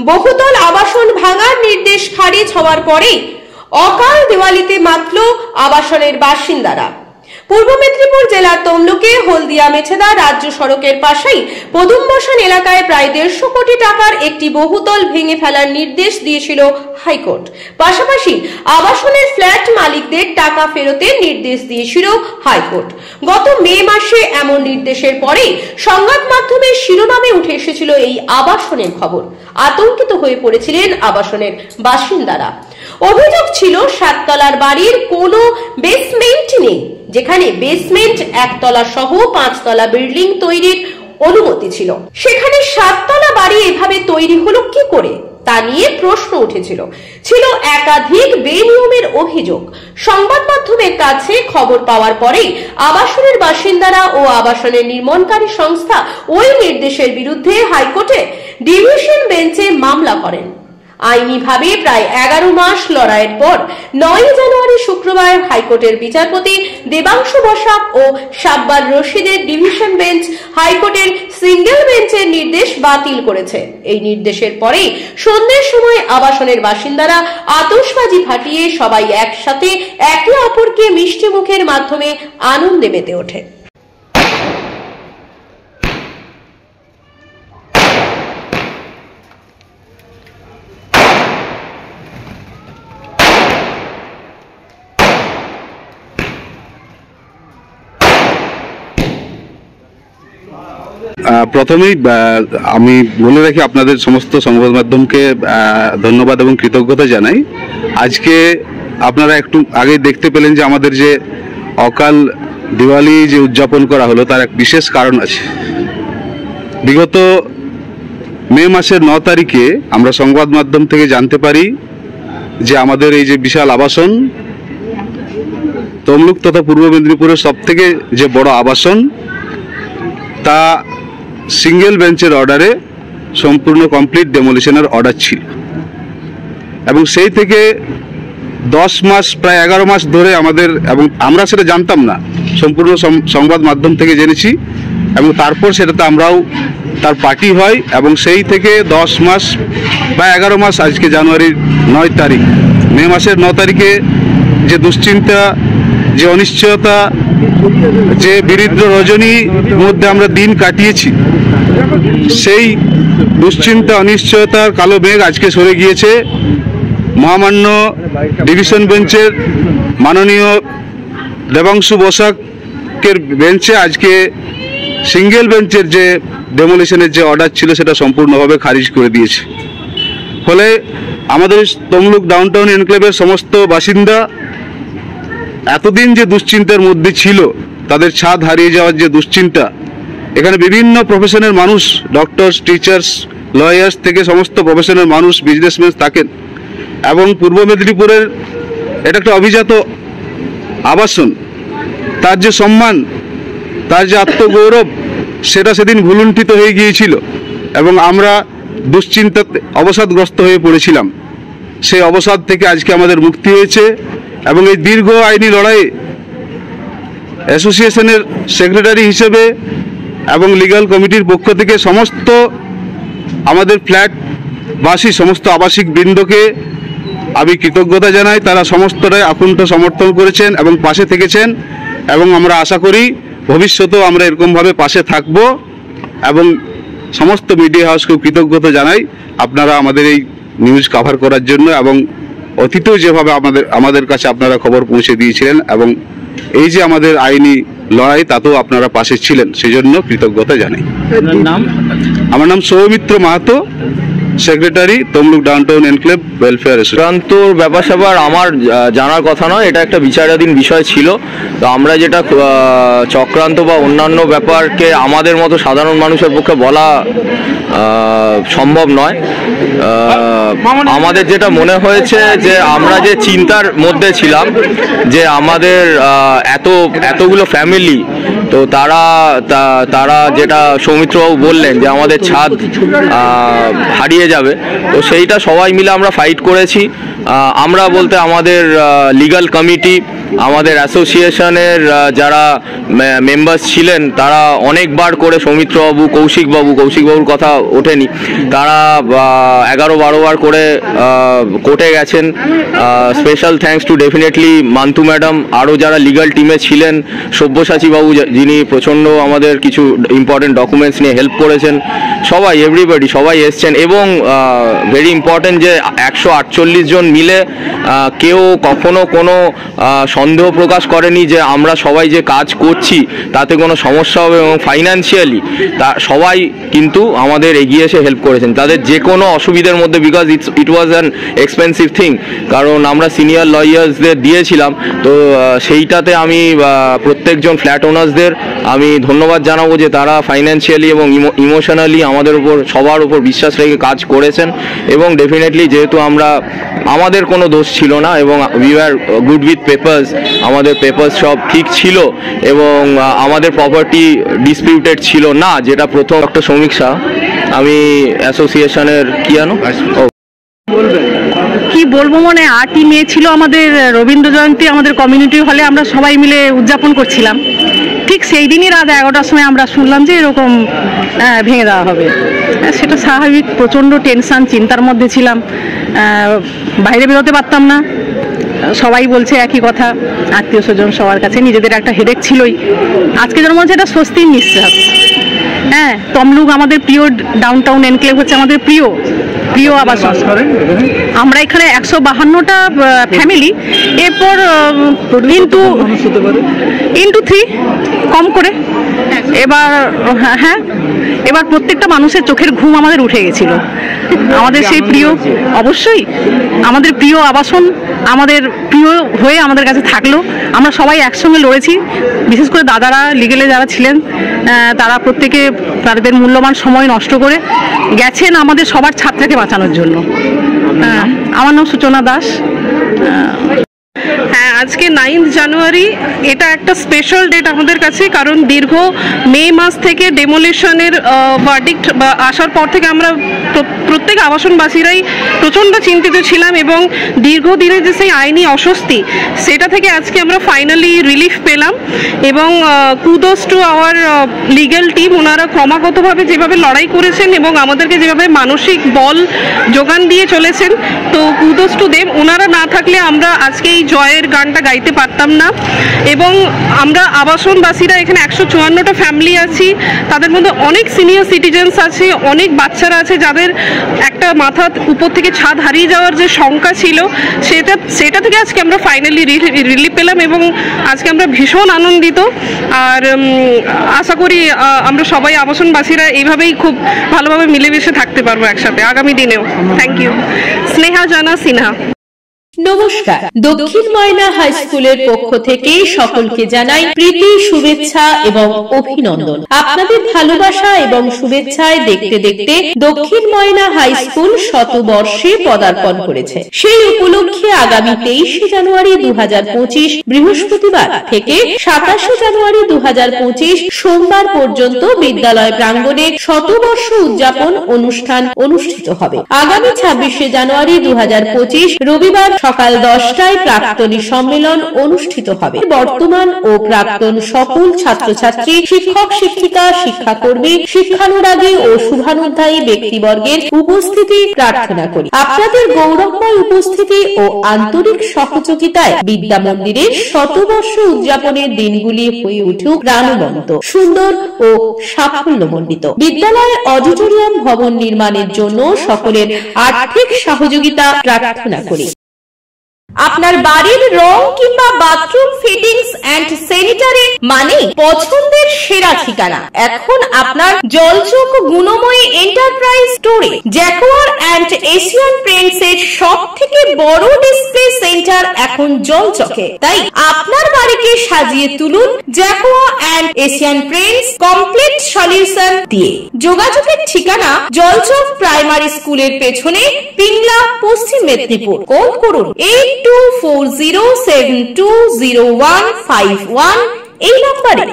বহুতল আবাসন ভাঙার নির্দেশ খারিজ হওয়ার পরেই অকাল দেওয়ালিতে মাতল আবাসনের বাসিন্দারা। পূর্ব মেদিনীপুর জেলার তমলুকে হলদিয়া মেছেদা রাজ্য সড়কের পাশেই পদুমবসান এলাকায় প্রায় 150 কোটি টাকার একটি বহুতল ভেঙে ফেলার নির্দেশ দিয়েছিল হাইকোর্ট। পাশাপাশি আবাসনের ফ্ল্যাট মালিকদের টাকা ফেরতের নির্দেশ দিয়েছিল হাইকোর্ট। গত মে মাসে এমন নির্দেশের পরেই সংবাদ মাধ্যমের শিরোনামে উঠে এসেছিল এই আবাসনের খবর। আতঙ্কিত হয়ে পড়েছিলেন আবাসনের বাসিন্দারা। অভিযোগ ছিল 7 তলার বাড়ির কোনো বেসমেন্ট নেই, যেখানে বেসমেন্ট 1 তলা সহ 5 তলা বিল্ডিং তৈরির অনুমতি ছিল। সেখানে 7 তলা বাড়ি এভাবে তৈরি হলো কি করে তা নিয়ে প্রশ্ন উঠেছিল। ছিল একাধিক বেনিয়মের অভিযোগ। সংবাদ মাধ্যমের কাছে খবর পাওয়ার পরেই আবাসনের বাসিন্দারা ও আবাসনের নির্মাণকারী সংস্থা ওই নির্দেশের বিরুদ্ধে হাইকোর্টে ডিভিশন বেঞ্চে মামলা করেন। আইনিভাবে প্রায় 11 মাস লড়াইয়ের পর 9 জানুয়ারি শুক্রবার হাইকোর্টের বিচারপতি দেবাংশু বসাক ও সাব্বার রশিদের ডিভিশন বেঞ্চ হাইকোর্টের সিঙ্গেল বেঞ্চের নির্দেশ বাতিল করেছে। এই নির্দেশের পরেই সন্ধ্যের সময় আবাসনের বাসিন্দারা আতশবাজি ফাটিয়ে সবাই একসাথে একে অপরকে মিষ্টি মুখের মাধ্যমে আনন্দে মেতে ওঠে। প্রথমেই আমি বলে রাখি, আপনাদের সমস্ত সংবাদ মাধ্যমকে ধন্যবাদ এবং কৃতজ্ঞতা জানাই। আজকে আপনারা একটু আগে দেখতে পেলেন যে আমাদের যে অকাল দিওয়ালি যে উদযাপন করা হলো তার এক বিশেষ কারণ আছে। বিগত মে মাসের 9 তারিখে আমরা সংবাদ মাধ্যম থেকে জানতে পারি যে আমাদের এই যে বিশাল আবাসন, তমলুক তথা পূর্ব মেদিনীপুরের সবথেকে যে বড় আবাসন, তা সিঙ্গেল বেঞ্চের অর্ডারে সম্পূর্ণ কমপ্লিট ডেমোলিশনের অর্ডার ছিল এবং সেই থেকে 10 মাস প্রায় 11 মাস ধরে আমাদের, এবং আমরা সেটা জানতাম না, সম্পূর্ণ সংবাদ মাধ্যম থেকে জেনেছি এবং তারপর সেটাতে আমরাও তার পার্টি হয় এবং সেই থেকে 10 মাস বা 11 মাস, আজকে জানুয়ারির 9 তারিখ, মে মাসের 9 তারিখে যে দুশ্চিন্তা, যে অনিশ্চয়তা, যে বিরিদ্র রজনীর মধ্যে আমরা দিন কাটিয়েছি, সেই দুশ্চিন্তা অনিশ্চয়তার কালো মেঘ আজকে সরে গিয়েছে। মহামান্য ডিভিশন বেঞ্চের মাননীয় দেবাংশু বসাকের বেঞ্চে আজকে সিঙ্গেল বেঞ্চের যে ডেমোলিশনের যে অর্ডার ছিল সেটা সম্পূর্ণভাবে খারিজ করে দিয়েছে। ফলে আমাদের তমলুক ডাউনটাউন এনক্লেভের সমস্ত বাসিন্দা এতদিন যে দুশ্চিন্তার মধ্যে ছিল, তাদের ছাদ হারিয়ে যাওয়ার যে দুশ্চিন্তা, এখানে বিভিন্ন প্রফেশনের মানুষ, ডক্টরস, টিচার্স, লয়ার্স থেকে সমস্ত প্রফেশনের মানুষ, বিজনেসম্যান থাকেন এবং পূর্ব মেদিনীপুরের এটা একটা অভিজাত আবাসন, তার যে সম্মান, তার যে আত্মগৌরব, সেটা সেদিন ভুলুণ্ঠিত হয়ে গিয়েছিল এবং আমরা দুশ্চিন্তাতে অবসাদগ্রস্ত হয়ে পড়েছিলাম। সেই অবসাদ থেকে আজকে আমাদের মুক্তি হয়েছে এবং এই দীর্ঘ আইনি লড়াইয়ে অ্যাসোসিয়েশনের সেক্রেটারি হিসেবে এবং লিগ্যাল কমিটির পক্ষ থেকে সমস্ত আমাদের ফ্ল্যাটবাসী, সমস্ত আবাসিক বৃন্দকে আমি কৃতজ্ঞতা জানাই। তারা সমস্তটাই আকুণ্ঠ সমর্থন করেছেন এবং পাশে থেকেছেন এবং আমরা আশা করি ভবিষ্যতেও আমরা এরকমভাবে পাশে থাকব এবং সমস্ত মিডিয়া হাউসকেও কৃতজ্ঞতা জানাই আপনারা আমাদের এই নিউজ কভার করার জন্য এবং অতীতেও যেভাবে আমাদের কাছে আপনারা খবর পৌঁছে দিয়েছিলেন এবং এই যে আমাদের আইনি লড়াই তাতেও আপনারা পাশে ছিলেন, সেজন্য কৃতজ্ঞতা জানাই। আমার নাম Soumitra Mahato, secretary, Tamluk downtown enclave welfare association. ব্যাপার স্যাপার আমার জানার কথা নয়, এটা একটা বিচারাধীন বিষয় ছিল। তো আমরা যেটা চক্রান্ত বা অন্যান্য ব্যাপারকে আমাদের মতো সাধারণ মানুষের পক্ষে বলা সম্ভব নয়। আমাদের যেটা মনে হয়েছে যে আমরা যে চিন্তার মধ্যে ছিলাম যে আমাদের এতগুলো ফ্যামিলি, তো তারা যেটা সৌমিত্রবাবু বললেন যে আমাদের ছাদ হারিয়ে যাবে, তো সেইটা সবাই মিলে আমরা ফাইট করেছি। আমরা বলতে আমাদের লিগ্যাল কমিটি আমাদের অ্যাসোসিয়েশনের যারা মেম্বার্স ছিলেন তারা অনেকবার করে সৌমিত্রবাবু, কৌশিকবাবুর কথা ওঠেনি, তারা 11-12 বার করে কোর্টে গেছেন। Special thanks to definitely Mantu madam, আরও যারা লিগাল টিমে ছিলেন, সব্যসাচী বাবু যিনি প্রচণ্ড আমাদের কিছু ইম্পর্টেন্ট ডকুমেন্টস নিয়ে হেল্প করেছেন, সবাই এভরিবডি সবাই এসছেন। এবং ভেরি ইম্পর্টেন্ট যে 148 জন মিলে কেউ কখনো কোনো সন্দেহ প্রকাশ করেনি যে আমরা সবাই যে কাজ করছি তাতে কোনো সমস্যা হবে, এবং ফাইন্যান্সিয়ালি তা সবাই কিন্তু আমাদের এগিয়ে এসে হেল্প করেছেন তাদের যে কোনো অসুবিধার মধ্যে, because it was an expensive thing, কারণ আমরা সিনিয়র লয়ার্সদের দিয়েছিলাম। তো সেইটাতে আমি প্রত্যেকজন ফ্ল্যাট ওনার্সদের আমি ধন্যবাদ জানাবো যে তারা ফাইন্যান্সিয়ালি এবং ইমোশনালি আমাদের উপর সবার উপর বিশ্বাস রেখে কাজ করেছেন। এবং ডেফিনেটলি যেহেতু আমাদের কোনো দোষ ছিল না এবং we are good with papers, আমাদের পেপার্স সব ঠিক ছিল এবং আমাদের প্রপার্টি ডিসপিউটেড ছিল না, যেটা প্রথম। ডক্টর সৌমিক শাহ, আমি অ্যাসোসিয়েশনের কি বলবো, মানে 8ই মে ছিল আমাদের রবীন্দ্র জয়ন্তী, আমাদের কমিউনিটি হলে আমরা সবাই মিলে উদযাপন করছিলাম। ঠিক সেই দিনই রাত 11টার সময় আমরা শুনলাম যে এরকম ভেঙে দেওয়া হবে। সেটা স্বাভাবিক, প্রচণ্ড টেনশন, চিন্তার মধ্যে ছিলাম, বাইরে বেরোতে পারতাম না। সবাই বলছে একই কথা, আত্মীয় স্বজন সবার কাছে, নিজেদের একটা হেডেক ছিলই। আজকে যেন মনে হচ্ছে একটা স্বস্তির নিঃশ্বাস। হ্যাঁ, তমলুক আমাদের প্রিয়, ডাউনটাউন এনক্লেভ হচ্ছে আমাদের প্রিয় আবাসন। আমরা এখানে 152টা ফ্যামিলি, এরপর ইন্টু 3 কম করে। এবার প্রত্যেকটা মানুষের চোখের ঘুম আমাদের উঠে গেছিল। আমাদের সেই প্রিয়, অবশ্যই আমাদের প্রিয় আবাসন আমাদের প্রিয় হয়ে আমাদের কাছে থাকলো। আমরা সবাই একসঙ্গে লড়েছি, বিশেষ করে দাদারা লিগেলে যারা ছিলেন তারা প্রত্যেকে তাদের মূল্যবান সময় নষ্ট করে গেছেন আমাদের সবার ছাত্রকে বাঁচানোর জন্য। আমার নাম সূচনা দাস। হ্যাঁ, আজকে 9 জানুয়ারি, এটা একটা স্পেশাল ডেট আমাদের কাছে, কারণ দীর্ঘ মে মাস থেকে ডেমোলিশনের ভার্ডিক্ট আসার পর থেকে আমরা প্রত্যেক আবাসনবাসীরাই প্রচণ্ড চিন্তিত ছিলাম এবং দীর্ঘদিনের যে সেই আইনি অস্বস্তি, সেটা থেকে আজকে আমরা ফাইনালি রিলিফ পেলাম। এবং kudos to our legal team, ওনারা ক্রমাগতভাবে যেভাবে লড়াই করেছেন এবং আমাদেরকে যেভাবে মানসিক বল যোগান দিয়ে চলেছেন, তো কুডোস টু দেম। ওনারা না থাকলে আমরা আজকে এই জয়ের গানটা গাইতে পারতাম না। এবং আমরা আবাসনবাসীরা এখানে 154টা ফ্যামিলি আছি, তাদের মধ্যে অনেক সিনিয়র সিটিজেন্স আছে, অনেক বাচ্চারা আছে যাদের একটা মাথার উপর থেকে ছাদ হারিয়ে যাওয়ার যে শঙ্কা ছিল, সেটা থেকে আজকে আমরা ফাইনালি রিলিফ পেলাম এবং আজকে আমরা ভীষণ আনন্দিত। আর আশা করি আমরা সবাই আবাসনবাসীরা এইভাবেই খুব ভালোভাবে মিলেমিশে থাকতে পারবো একসাথে আগামী দিনেও। Thank you. স্নেহা জানা সিনহা। নমস্কার, দক্ষিণ ময়না হাই স্কুলের পক্ষ থেকে সকলকে জানাই প্রীতি, শুভেচ্ছা এবং অভিনন্দন। আপনাদের ভালোবাসা এবং শুভেচ্ছায় দেখতে দেখতে দক্ষিণ ময়না হাই স্কুল শতবর্ষে পদার্পণ করেছে। সেই উপলক্ষে আগামী 23 জানুয়ারি 2025 বৃহস্পতিবার থেকে 27 জানুয়ারি 2025 সোমবার পর্যন্ত বিদ্যালয় প্রাঙ্গণে শতবর্ষ উদযাপন অনুষ্ঠান অনুষ্ঠিত হবে। আগামী 26 জানুয়ারি 2025 রবিবার সকাল 10টায় প্রাক্তনী সম্মেলন অনুষ্ঠিত হবে। বর্তমান ও প্রাক্তন সকল ছাত্রছাত্রী, শিক্ষক শিক্ষিকা, শিক্ষাকর্মী, শিক্ষানুরাগী ও শুভানুধ্যায়ী ব্যক্তিবর্গের উপস্থিতি প্রার্থনা করি। আপনাদের গৌরবময় উপস্থিতি ও আন্তরিক সহযোগিতায় বিদ্যা মন্দিরের শতবর্ষ উদযাপনের দিনগুলি হয়ে উঠুক প্রাণবন্ত, সুন্দর ও সাফল্যমণ্ডিত। বিদ্যালয়ের অডিটোরিয়াম ভবন নির্মাণের জন্য সকলের আর্থিক সহযোগিতা প্রার্থনা করি। আপনার বাড়ির রং কিংবা বাথরুম ফিটিংস এন্ড স্যানিটারি মানে পছন্দের সেরা ঠিকানা এখন আপনার জলচক গুণময়ী এন্টারপ্রাইজ স্টোরে। জ্যাকোয়ার এন্ড এশিয়ান পেইন্টস এর সবথেকে বড় ডিসপ্লে সেন্টার এখন জলচকে, তাই আপনার বাড়িকে সাজিয়ে তুলুন Jaquar and Asian Paints complete solution দিয়ে। যোগাযোগের ঠিকানা জলচক প্রাইমারি স্কুলের পেছনে, পিংলা, পশ্চিম মেদিনীপুর। কল করুন 8240720151 এই নম্বরে।